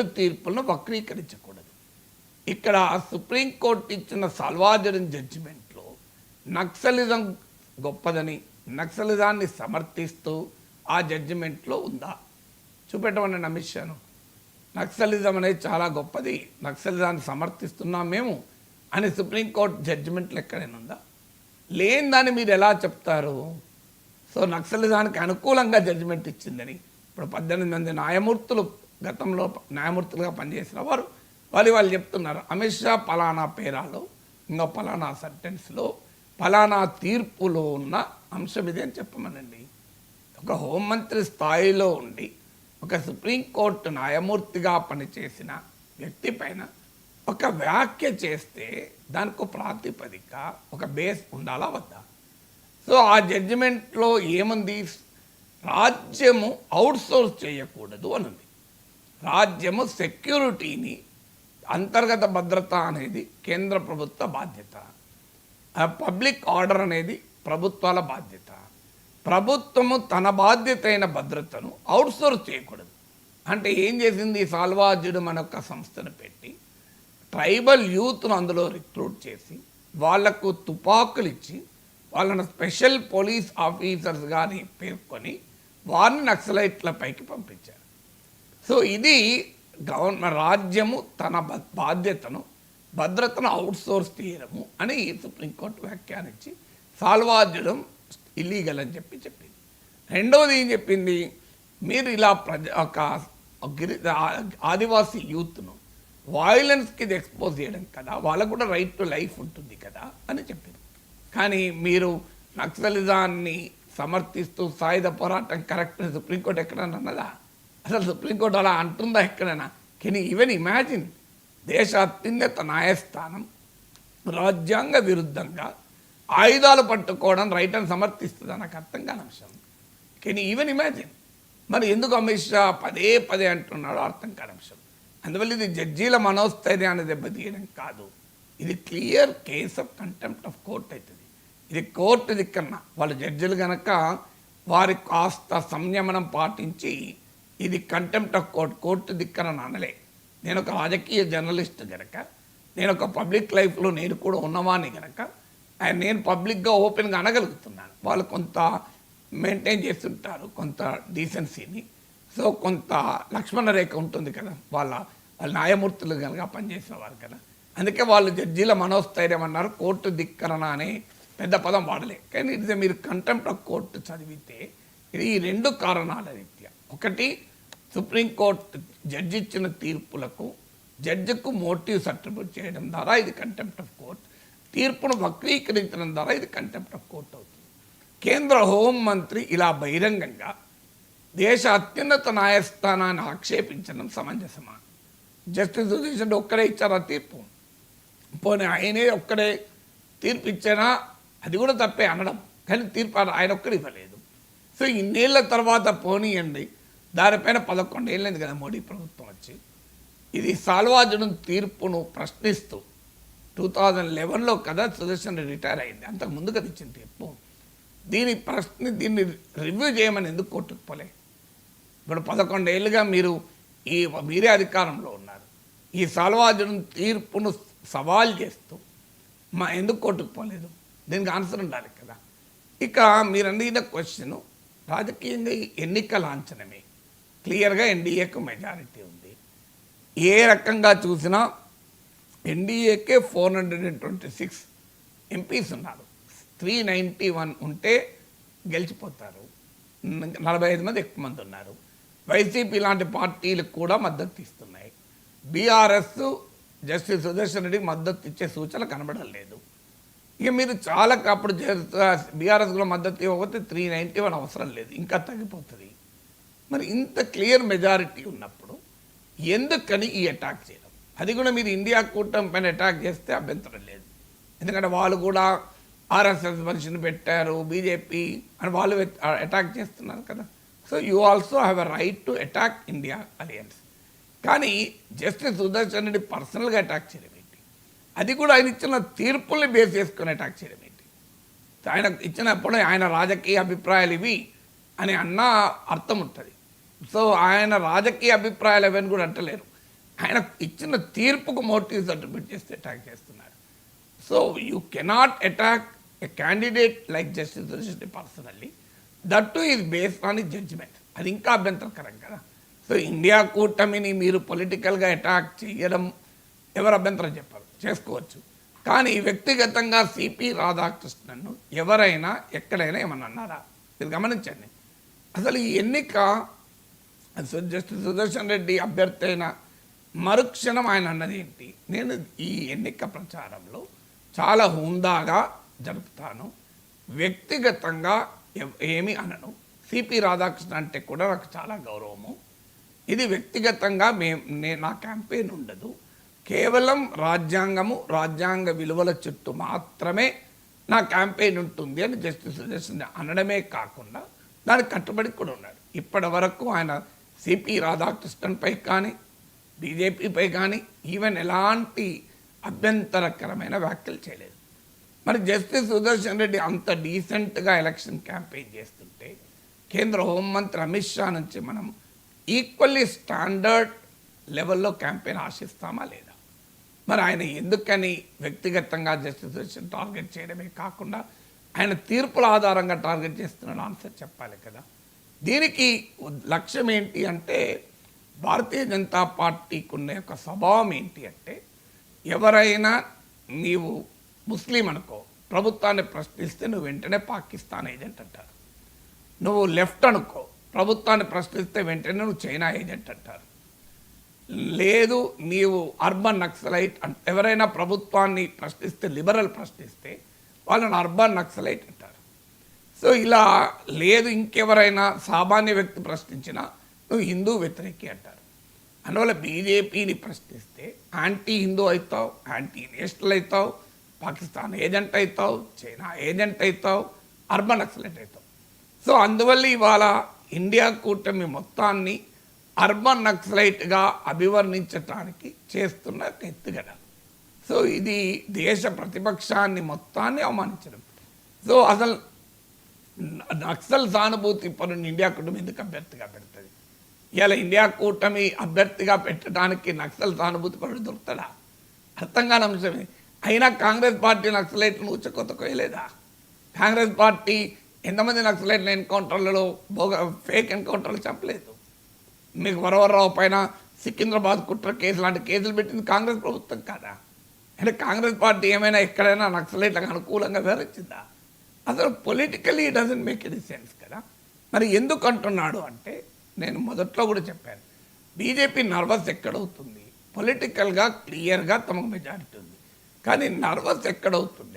Court తీర్పులను వక్రీకరించకూడదు. ఇక్కడ supreme court ఇచ్చిన సాల్వాజరం జడ్జిమెంట్లో naxalism గొప్పదని, నక్సలిజాన్ని సమర్థిస్తూ ఆ జడ్జిమెంట్లో ఉందా? చూపెట్టమని అమిత్ షాను. నక్సలిజం అనేది చాలా గొప్పది, నక్సలిజాన్ని సమర్థిస్తున్నాం మేము అని సుప్రీంకోర్టు జడ్జిమెంట్లు ఎక్కడైనా ఉందా? లేని దాన్ని మీరు ఎలా చెప్తారు? సో నక్సలిజానికి అనుకూలంగా జడ్జిమెంట్ ఇచ్చిందని ఇప్పుడు 18 మంది న్యాయమూర్తులు గతంలో న్యాయమూర్తులుగా పనిచేసిన వారు వాళ్ళు చెప్తున్నారు. అమిత్ షా పలానా పేరాలో, ఇంకా పలానా సెంటెన్స్లో, పలానా తీర్పులో ఉన్న అంశం ఇదే అని చెప్పమనండి. ఒక హోంమంత్రి స్థాయిలో ఉండి ఒక సుప్రీంకోర్టు న్యాయమూర్తిగా పనిచేసిన వ్యక్తి పైన ఒక వ్యాఖ్య చేస్తే దానికి ప్రాతిపదిక, ఒక బేస్ ఉండాలా వద్దా? సో ఆ జడ్జిమెంట్లో ఏముంది? రాజ్యము అవుట్సోర్స్ చేయకూడదు అని ఉంది. రాజ్యము సెక్యూరిటీని, అంతర్గత భద్రత అనేది కేంద్ర ప్రభుత్వ బాధ్యత, పబ్లిక్ ఆర్డర్ అనేది ప్రభుత్వాల బాధ్యత. ప్రభుత్వము తన బాధ్యత అయిన భద్రతను అవుట్సోర్స్ చేయకూడదు. అంటే ఏం చేసింది? సాల్వాజుడు మన ఒక సంస్థను పెట్టి ట్రైబల్ యూత్ను అందులో రిక్రూట్ చేసి వాళ్లకు తుపాకులు ఇచ్చి వాళ్ళను స్పెషల్ పోలీస్ ఆఫీసర్స్ కానీ పేర్కొని వారిని నక్సలైట్లపైకి పంపించారు. సో ఇది గవర్నమెంట్, రాజ్యము తన బాధ్యతను, భద్రతను అవుట్సోర్స్ చేయడము అని సుప్రీంకోర్టు వ్యాఖ్యానించి సాల్వాజడం ఇల్లీగల్ అని చెప్పింది. రెండవది ఏం చెప్పింది? మీరు ఇలా ఒక ఆదివాసీ యూత్ను వైలెన్స్కి ఇది ఎక్స్పోజ్ చేయడం కదా, వాళ్ళకు కూడా రైట్ టు లైఫ్ ఉంటుంది కదా అని చెప్పింది. కానీ మీరు నక్సలిజాన్ని సమర్థిస్తూ సాయుధ పోరాటం కరెక్ట్ సుప్రీంకోర్టు ఎక్కడైనా అన్నదా? అసలు సుప్రీంకోర్టు అలా అంటుందా ఎక్కడైనా? Can even imagine? దేశ అత్యున్నత న్యాయస్థానం రాజ్యాంగ విరుద్ధంగా ఆయుధాలు పట్టుకోవడం రైట్ అని సమర్థిస్తుందా? నాకు అర్థం కాని అంశం. Can even imagine? మరి ఎందుకు అమిత్ షా పదే పదే అంటున్నాడో అర్థం కాని అంశం. అందువల్ల ఇది జడ్జీల మనోస్థైర్యాన్ని దెబ్బతీయడం కాదు, ఇది clear case of contempt of court అవుతుంది. ఇది కోర్టు దిక్కన వాళ్ళు జడ్జిలు కనుక వారి కాస్త సంయమనం పాటించి ఇది కంటెంప్ట్ ఆఫ్ కోర్టు దిక్కన అనలే. నేను ఒక రాజకీయ జర్నలిస్ట్ కనుక, నేను ఒక పబ్లిక్ లైఫ్లో నేను కూడా ఉన్నవాడిని కనుక నేను పబ్లిక్గా ఓపెన్గా అనగలుగుతున్నాను. వాళ్ళు కొంత మెయింటైన్ చేస్తుంటారు, కొంత డీసెన్సీని. సో కొంత లక్ష్మణ రేఖ ఉంటుంది కదా, వాళ్ళ న్యాయమూర్తులు కనుక పనిచేసిన వారు కదా, అందుకే వాళ్ళు జడ్జీల మనోస్థైర్యం అన్నారు. కోర్టు ధిక్కరణ అనే పెద్ద పదం వాడలే. కానీ ఇది మీరు కంటెంప్ట్ ఆఫ్ కోర్టు చదివితే ఇది ఈ రెండు కారణాల రీత్యా. ఒకటి, సుప్రీంకోర్టు జడ్జి ఇచ్చిన తీర్పులకు జడ్జికు మోటివ్స్ అట్రిబ్యూట్ చేయడం ద్వారా ఇది కంటెంప్ట్ ఆఫ్ కోర్ట్, తీర్పును వక్రీకరించడం ద్వారా ఇది కంటెంప్ట్ ఆఫ్ కోర్ట్ అవుతుంది. కేంద్ర హోంమంత్రి ఇలా బహిరంగంగా దేశ అత్యున్నత న్యాయస్థానాన్ని ఆక్షేపించడం సమంజసమా? జస్టిస్ సుదర్శన్ ఒక్కడే ఇచ్చారు ఆ తీర్పు, పోనీ ఆయనే ఒక్కడే తీర్పు ఇచ్చానా అది కూడా తప్పే అనడం, కానీ తీర్పు ఆయన ఒక్కడు ఇవ్వలేదు. సో ఇన్నేళ్ల తర్వాత పోనీయండి, దానిపైన 11 ఏళ్ళైంది కదా మోడీ ప్రభుత్వం వచ్చి. ఇది సాల్వాజడం తీర్పును ప్రశ్నిస్తూ 2011లో కదా సుదర్శన్ రిటైర్ అయింది, అంతకు ముందు కదా ఇచ్చిన తీర్పు. దీన్ని రివ్యూ చేయమని ఎందుకు కోర్టుకు పోలే? ఇప్పుడు 11 ఏళ్ళుగా మీరే అధికారంలో ఉన్నారు. ఈ సాల్వాజడం తీర్పును సవాల్ చేస్తూ ఎందుకు కోర్టుకు పోలేదు? దీనికి ఆన్సర్ ఉండాలి కదా. ఇక మీరు అడిగిన క్వశ్చన్ రాజకీయంగా ఎన్నికల లాంఛనమే. క్లియర్గా ఎన్డీఏకు మెజారిటీ ఉంది. ఏ రకంగా చూసినా ఎన్డీఏకే 426 ఎంపీస్ ఉన్నారు. 391 ఉంటే గెలిచిపోతారు. 45 మంది ఎక్కువ మంది ఉన్నారు. వైసీపీ లాంటి పార్టీలకు కూడా మద్దతు ఇస్తున్నాయి. బీఆర్ఎస్ జస్టిస్ సుదర్శన్ రెడ్డికి మద్దతు ఇచ్చే సూచనలు కనబడం లేదు. ఇక మీరు చాలా అప్పుడు బీఆర్ఎస్ కూడా మద్దతు ఇవ్వకపోతే 391 అవసరం లేదు, ఇంకా తగ్గిపోతుంది. మరి ఇంత క్లియర్ మెజారిటీ ఉన్నప్పుడు ఎందుకని ఈ అటాక్ చేయడం? అది కూడా మీరు ఇండియా కూటమి పైన అటాక్ చేస్తే అభ్యంతరం లేదు, ఎందుకంటే వాళ్ళు కూడా ఆర్ఎస్ఎస్ మనిషిని పెట్టారు, బీజేపీ అని వాళ్ళు అటాక్ చేస్తున్నారు కదా. So you also have a right to attack India alliance. కానీ జస్టిస్ సుదర్శన్ రెడ్డి పర్సనల్గా అటాక్ చేయడం ఏంటి? అది కూడా ఆయన ఇచ్చిన తీర్పుల్ని బేస్ చేసుకుని అటాక్ చేయడం ఏంటి? ఆయన ఇచ్చినప్పుడు ఆయన రాజకీయ అభిప్రాయాలు ఇవి అని అన్న అర్థం ఉంటుంది. సో ఆయన రాజకీయ అభిప్రాయాలు ఇవన్నీ కూడా అంటలేరు. ఆయన ఇచ్చిన తీర్పుకు మోటివ్స్ అట్రిబ్యూట్ చేస్తే అటాక్ చేస్తున్నారు. So you cannot attack a candidate like justice Suresh Reddy personally, that to is based on ఈ జడ్జిమెంట్. అది ఇంకా అభ్యంతరకరం కదా. సో ఇండియా కూటమిని మీరు పొలిటికల్గా అటాక్ చేయడం ఎవరు అభ్యంతరం చెప్పారు, చేసుకోవచ్చు. కానీ వ్యక్తిగతంగా సిపి రాధాకృష్ణన్ను ఎవరైనా ఎక్కడైనా ఏమన్నా అన్నారా? మీరు గమనించండి. అసలు ఈ ఎన్నిక జస్టిస్ సుదర్శన్ రెడ్డి అభ్యర్థి అయిన మరుక్షణం ఆయన అన్నది ఏంటి, నేను ఈ ఎన్నిక ప్రచారంలో చాలా హుందాగా జరుపుతాను, వ్యక్తిగతంగా ఏమీ అనను, సిపి రాధాకృష్ణ అంటే కూడా నాకు చాలా గౌరవము, ఇది వ్యక్తిగతంగా నా క్యాంపెయిన్ ఉండదు, కేవలం రాజ్యాంగము రాజ్యాంగ విలువల చుట్టూ మాత్రమే నా క్యాంపెయిన్ ఉంటుంది అని జస్టిస్ సుదర్శన్ అనడమే కాకుండా దానికి కట్టుబడి కూడా ఉన్నాడు. ఇప్పటి వరకు ఆయన సిపి రాధాకృష్ణన్పై కానీ బీజేపీపై కానీ ఈవెన్ ఎలాంటి అభ్యంతరకరమైన వ్యాఖ్యలు చేయలేదు. మరి జస్టిస్ సుదర్శన్ రెడ్డి అంత డీసెంట్గా ఎలక్షన్ క్యాంపెయిన్ చేస్తుంటే కేంద్ర హోంమంత్రి అమిత్ షా నుంచి మనం ఈక్వల్లీ స్టాండర్డ్ లెవెల్లో క్యాంపెయిన్ ఆశిస్తామా లేదా? మరి ఆయన ఎందుకని వ్యక్తిగతంగా జస్టిస్ సుదర్శన్ టార్గెట్ చేయడమే కాకుండా ఆయన తీర్పుల ఆధారంగా టార్గెట్ చేస్తున్నాడు? ఆన్సర్ చెప్పాలి కదా. దీనికి లక్ష్యం ఏంటి అంటే, భారతీయ జనతా పార్టీకి ఉన్న యొక్క స్వభావం ఏంటి అంటే, ఎవరైనా నీవు ముస్లిం అనుకో, ప్రభుత్వాన్ని ప్రశ్నిస్తే నువ్వు వెంటనే పాకిస్తాన్ ఏజెంట్ అంటారు. నువ్వు లెఫ్ట్ అనుకో, ప్రభుత్వాన్ని ప్రశ్నిస్తే వెంటనే నువ్వు చైనా ఏజెంట్ అంటారు. లేదు నీవు అర్బన్ నక్సలైట్ ఎవరైనా ప్రభుత్వాన్ని ప్రశ్నిస్తే, లిబరల్ ప్రశ్నిస్తే వాళ్ళని అర్బన్ నక్సలైట్ అంటారు. సో ఇలా లేదు ఇంకెవరైనా సామాన్య వ్యక్తి ప్రశ్నించినా నువ్వు హిందూ వ్యతిరేకి అంటారు. అందువల్ల బీజేపీని ప్రశ్నిస్తే యాంటీ హిందూ అవుతావు, యాంటీ నేషనల్ అవుతావు, పాకిస్తాన్ ఏజెంట్ అవుతావు, చైనా ఏజెంట్ అవుతావు, అర్బన్ నక్సలైట్ అవుతావు. సో అందువల్ల ఇవాళ ఇండియా కూటమి మొత్తాన్ని అర్బన్ నక్సలైట్గా అభివర్ణించటానికి చేస్తున్న ఎత్తుగడ. సో ఇది దేశ ప్రతిపక్షాన్ని మొత్తాన్ని అవమానించడం. సో అసలు నక్సల్ సానుభూతి పరుని ఇండియా కూటమి ఎందుకు అభ్యర్థిగా పెడుతుంది? ఇలా ఇండియా కూటమి అభ్యర్థిగా పెట్టడానికి నక్సల్ సానుభూతి పరుడు దొరుకుతాడా? అర్థం కాని అంశమే. అయినా కాంగ్రెస్ పార్టీ నక్సలైట్లను ఉచ్చకొత్త కోయలేదా? కాంగ్రెస్ పార్టీ ఎంతమంది నక్సలైట్ల ఎన్కౌంటర్లలో ఫేక్ ఎన్కౌంటర్లు చెప్పలేదు. మీకు వరవరరావు పైన సికింద్రాబాద్ కుట్ర కేసు లాంటి కేసులు పెట్టింది కాంగ్రెస్ ప్రభుత్వం కాదా? అంటే కాంగ్రెస్ పార్టీ ఏమైనా ఎక్కడైనా నక్సలైట్లకు అనుకూలంగా వివరించిందా? అసలు politically doesn't make any sense కదా. మరి ఎందుకు అంటున్నాడు అంటే, నేను మొదట్లో కూడా చెప్పాను, బీజేపీ నర్వస్ ఎక్కడవుతుంది? పొలిటికల్గా క్లియర్గా తమకు మెజారిటీ ఉంది, కానీ నర్వస్ ఎక్కడవుతుంది